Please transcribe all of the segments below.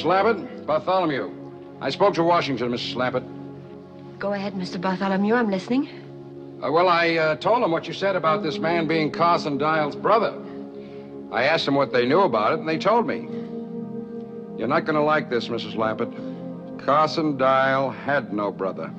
Slappett. Bartholomew. I spoke to Washington, Mrs. Slappett. Go ahead, Mr. Bartholomew. I'm listening. Well, I told him what you said about this man being Carson Dial's brother. I asked them what they knew about it, and they told me. You're not going to like this, Mrs. Lappett. Carson Dial had no brother.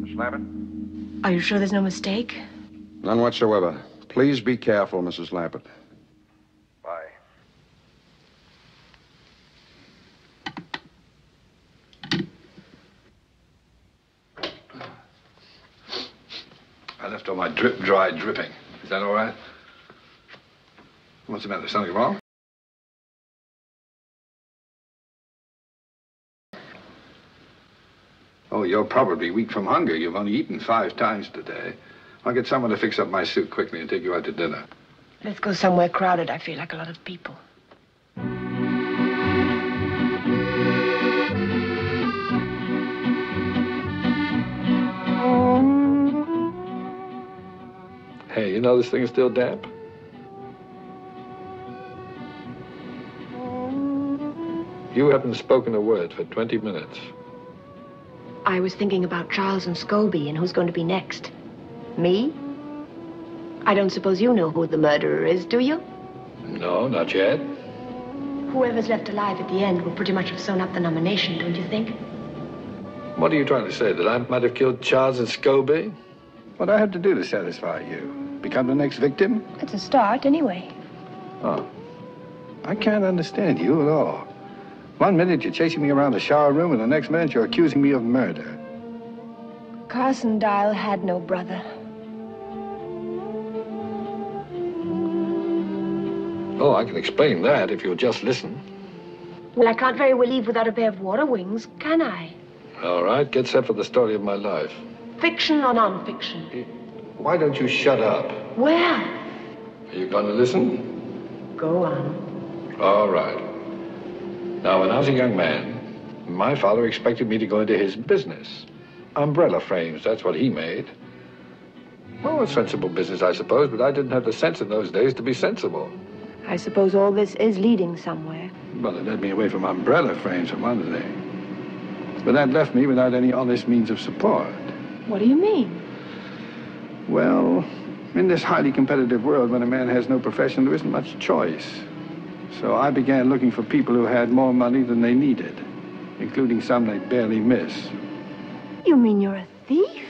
Miss Lappett? Are you sure there's no mistake? None whatsoever. Please be careful, Mrs. Lappett. Bye. I left all my dry dripping. Is that all right? What's the matter? Something wrong? Oh, you're probably weak from hunger. You've only eaten 5 times today. I'll get someone to fix up my suit quickly and take you out to dinner. Let's go somewhere crowded. I feel like a lot of people. Hey, you know this thing is still damp? You haven't spoken a word for 20 minutes. I was thinking about Charles and Scobie and who's going to be next. Me? I don't suppose you know who the murderer is, do you? No, not yet. Whoever's left alive at the end will pretty much have sewn up the nomination, don't you think? What are you trying to say? That I might have killed Charles and Scobie? What do I have to do to satisfy you? Become the next victim? It's a start, anyway. Oh. I can't understand you at all. One minute you're chasing me around the shower room, and the next minute you're accusing me of murder. Carson Dial had no brother. Oh, I can explain that if you'll just listen. Well, I can't very well leave without a pair of water wings, can I? All right, get set for the story of my life. Fiction or non-fiction? Why don't you shut up? Well... Are you going to listen? Go on. All right. Now, when I was a young man, my father expected me to go into his business. Umbrella frames, that's what he made. Oh, a sensible business, I suppose, but I didn't have the sense in those days to be sensible. I suppose all this is leading somewhere. Well, it led me away from umbrella frames, for one thing. But that left me without any honest means of support. What do you mean? Well, in this highly competitive world, when a man has no profession, there isn't much choice. So I began looking for people who had more money than they needed, including some they barely miss. You mean you're a thief?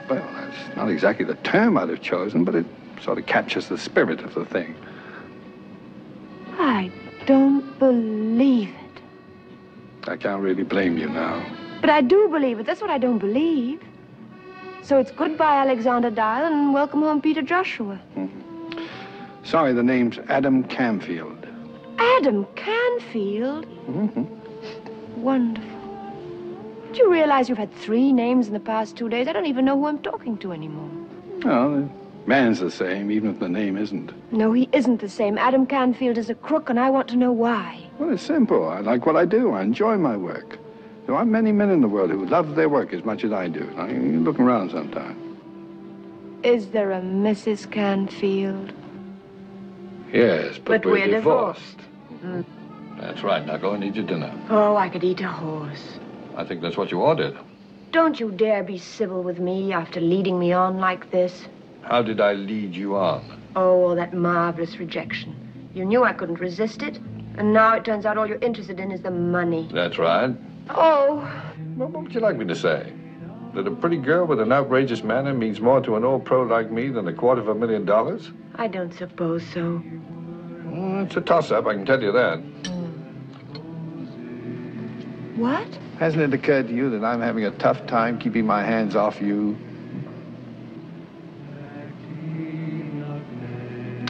Well, that's not exactly the term I'd have chosen, but it sort of captures the spirit of the thing. I don't believe it. I can't really blame you now. But I do believe it. That's what I don't believe. So it's goodbye, Alexander Dial, and welcome home, Peter Joshua. Mm-hmm. Sorry, the name's Adam Camfield. Adam Canfield? Mm-hmm. Wonderful. Do you realize you've had 3 names in the past 2 days? I don't even know who I'm talking to anymore. Well, the man's the same, even if the name isn't. No, he isn't the same. Adam Canfield is a crook, and I want to know why. Well, it's simple. I like what I do. I enjoy my work. There aren't many men in the world who love their work as much as I do. Now, you look around sometime. Is there a Mrs. Canfield? Yes, but we're divorced. Mm. That's right. Now go and eat your dinner. Oh, I could eat a horse. I think that's what you ordered. Don't you dare be civil with me after leading me on like this. How did I lead you on? Oh, that marvelous rejection. You knew I couldn't resist it, and now it turns out all you're interested in is the money. That's right. Oh. Well, what would you like me to say? That a pretty girl with an outrageous manner means more to an old pro like me than $250,000? I don't suppose so. Well, it's a toss-up, I can tell you that. What? Hasn't it occurred to you that I'm having a tough time keeping my hands off you?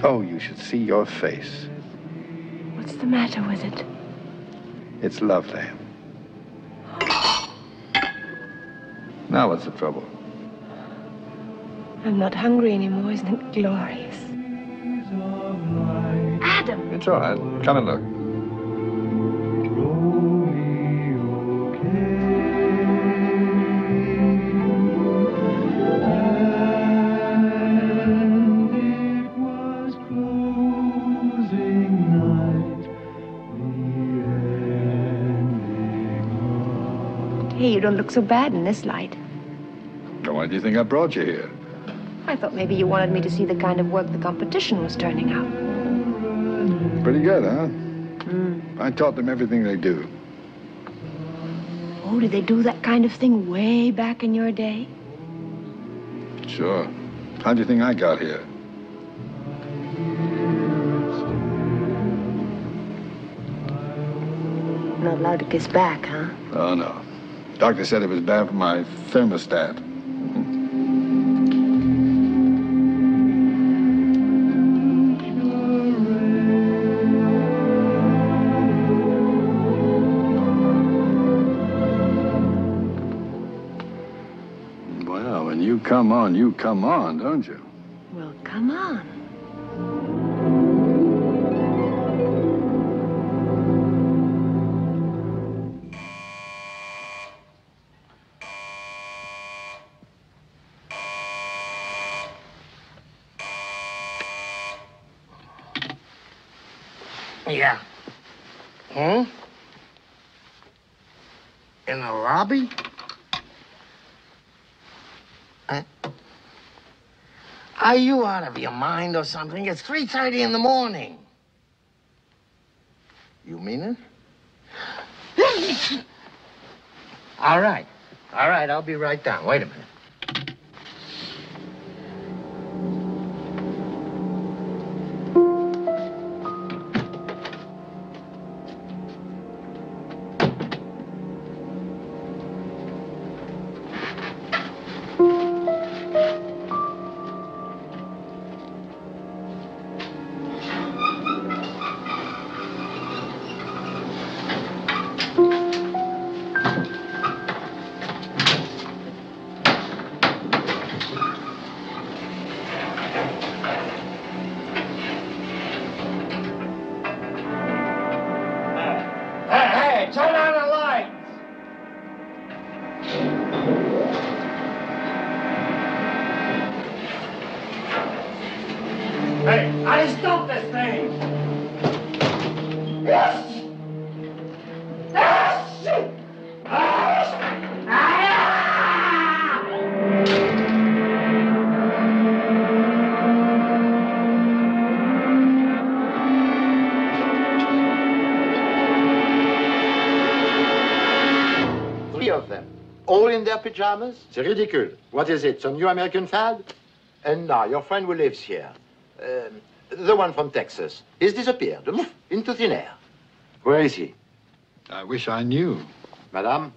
Oh, you should see your face. What's the matter with it? It's lovely. Now what's the trouble? I'm not hungry anymore. Isn't it glorious? Adam! It's all right. Come and look. Hey, you don't look so bad in this light. Why do you think I brought you here? I thought maybe you wanted me to see the kind of work the competition was turning out. Pretty good, huh? I taught them everything they do. Oh, did they do that kind of thing way back in your day? Sure. How'd you think I got here? Not allowed to kiss back, huh? Oh, no. Doctor said it was bad for my thermostat. Well, when you come on, don't you? Well, come on. Yeah. Hmm? In the lobby? Are you out of your mind or something? It's 3:30 in the morning. You mean it? All right. All right, I'll be right down. Wait a minute. Hey, turn on the lights! Hey, I stop this thing! Yes! Yes! Three of them, all in their pajamas? C'est ridicule. What is it, some new American fad? And now, your friend who lives here, the one from Texas, he's disappeared, into thin air. Where is he? I wish I knew. Madame?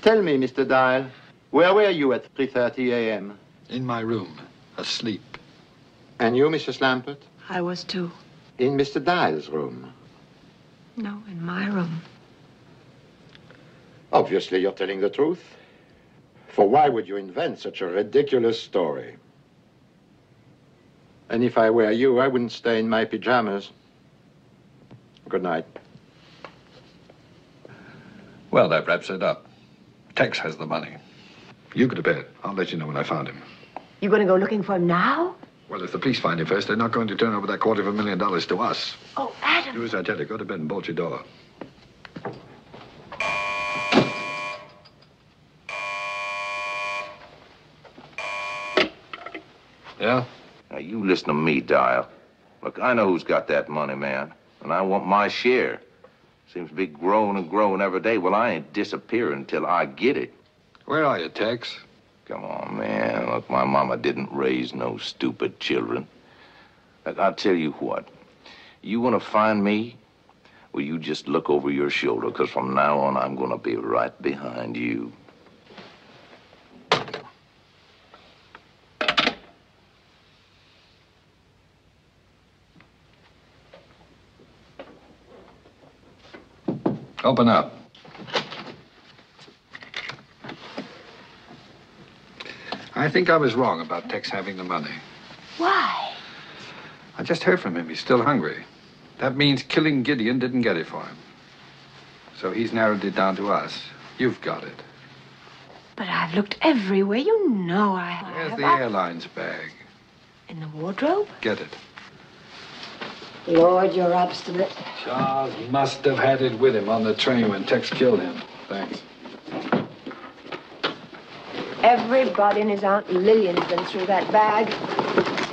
Tell me, Mr. Dial, where were you at 3:30 a.m.? In my room, asleep. And you, Mrs. Lampert? I was too. In Mr. Dial's room? No, in my room. Obviously, you're telling the truth. For why would you invent such a ridiculous story? And if I were you, I wouldn't stay in my pajamas. Good night. Well, that wraps it up. Tex has the money. You go to bed. I'll let you know when I found him. You gonna go looking for him now? Well, if the police find him first, they're not going to turn over that $250,000 to us. Oh, Adam. Do as I tell you. Go to bed and bolt your door. Yeah? Now, you listen to me, Dial. Look, I know who's got that money, man, and I want my share. Seems to be growing and growing every day. Well, I ain't disappearing until I get it. Where are you, Tex? Come on, man. Look, my mama didn't raise no stupid children. Look, I'll tell you what. You want to find me? Well, you just look over your shoulder, because from now on, I'm going to be right behind you. Open up. I think I was wrong about Tex having the money. Why? I just heard from him. He's still hungry. That means killing Gideon didn't get it for him. So he's narrowed it down to us. You've got it. But I've looked everywhere. You know I have. Where's the airline's bag? In the wardrobe? Get it. Lord, you're obstinate. Charles must have had it with him on the train when Tex killed him. Thanks. Everybody and his Aunt Lillian's been through that bag,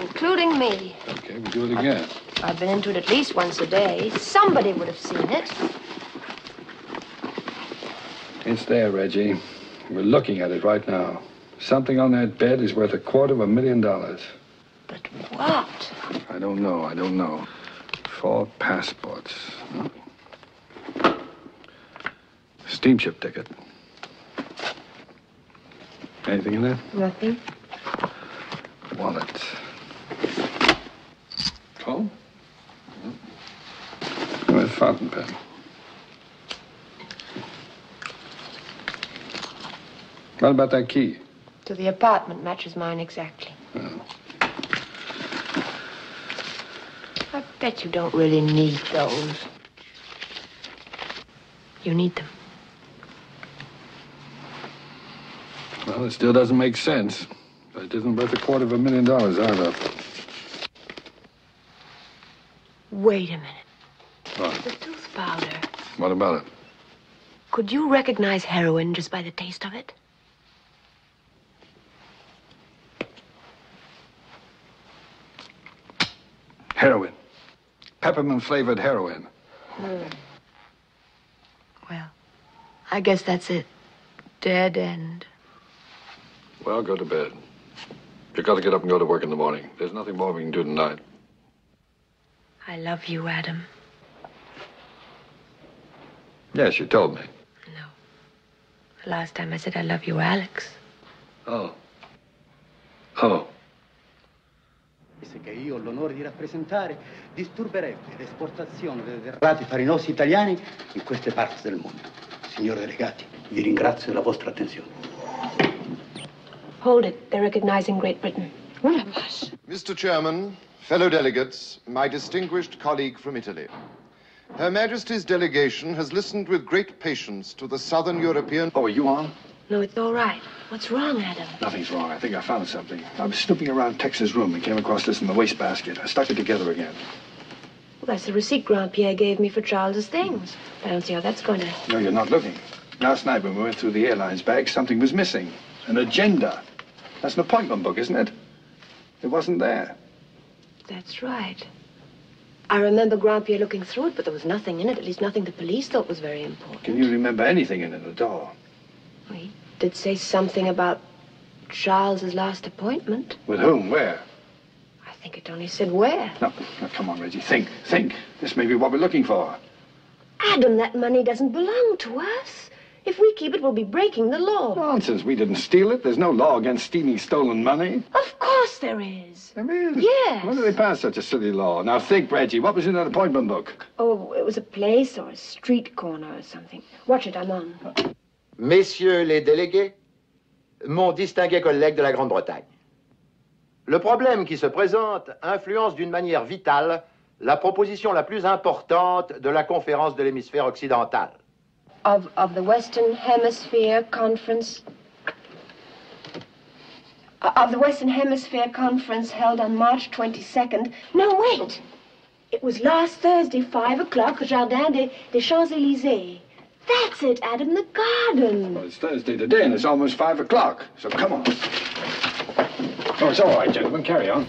including me. Okay, we'll do it again. I've been into it at least once a day. Somebody would have seen it. It's there, Reggie. We're looking at it right now. Something on that bed is worth $250,000. But what? I don't know. 4 passports. Steamship ticket. Anything in there? Nothing. Wallet. Comb? Where's fountain pen? What about that key? To the apartment matches mine exactly. Oh. I bet you don't really need those. You need them. Well, it still doesn't make sense. But it isn't worth $250,000 either. Wait a minute. What? The tooth powder. What about it? Could you recognize heroin just by the taste of it? Heroin. Peppermint-flavored heroin. Well, I guess that's it. Dead end. Well, go to bed. You've got to get up and go to work in the morning. There's nothing more we can do tonight. I love you, Adam. Yes, you told me. No. The last time I said I love you, Alex. Oh. Che io ho l'onore di rappresentare disturberebbe l'esportazione dei derrati farinosi italiani in queste parti del mondo. Signori delegati, vi ringrazio della vostra attenzione. Hold it. They're recognizing Great Britain. What a fuss. Mr. Chairman, fellow delegates, my distinguished colleague from Italy. Her Majesty's delegation has listened with great patience to the Southern European... Oh, are you on? No, it's all right. What's wrong, Adam? Nothing's wrong. I think I found something. I was snooping around Tex's room and came across this in the wastebasket. I stuck it together again. Well, that's the receipt Grand-Pierre gave me for Charles's things. I don't see how that's going to... No, you're not looking. Last night when we went through the airline's bag, something was missing. An agenda. That's an appointment book, isn't it? It wasn't there. That's right. I remember Grand-Pierre looking through it, but there was nothing in it. At least nothing the police thought was very important. Can you remember anything in it at all? Well, he did say something about Charles's last appointment. With whom? Where? I think it only said where. No, come on, Reggie. Think. This may be what we're looking for. Adam, that money doesn't belong to us. If we keep it, we'll be breaking the law. Nonsense. We didn't steal it. There's no law against stealing stolen money. Of course there is. There is? Yes. When did they pass such a silly law? Now think, Reggie. What was in that appointment book? Oh, it was a place or a street corner or something. Watch it, I'm on. Messieurs les délégués, mon distingué collègue de la Grande-Bretagne. Le problème qui se présente influence d'une manière vitale la proposition la plus importante de la conférence de l'hémisphère occidental. Of the Western Hemisphere Conference... Of the Western Hemisphere Conference held on March 22nd... No, wait! It was last Thursday, 5 o'clock, Jardin des Champs-Élysées. That's it, Adam, the garden. Well, it's Thursday today, and it's almost 5 o'clock, so come on. Oh, it's all right, gentlemen. Carry on.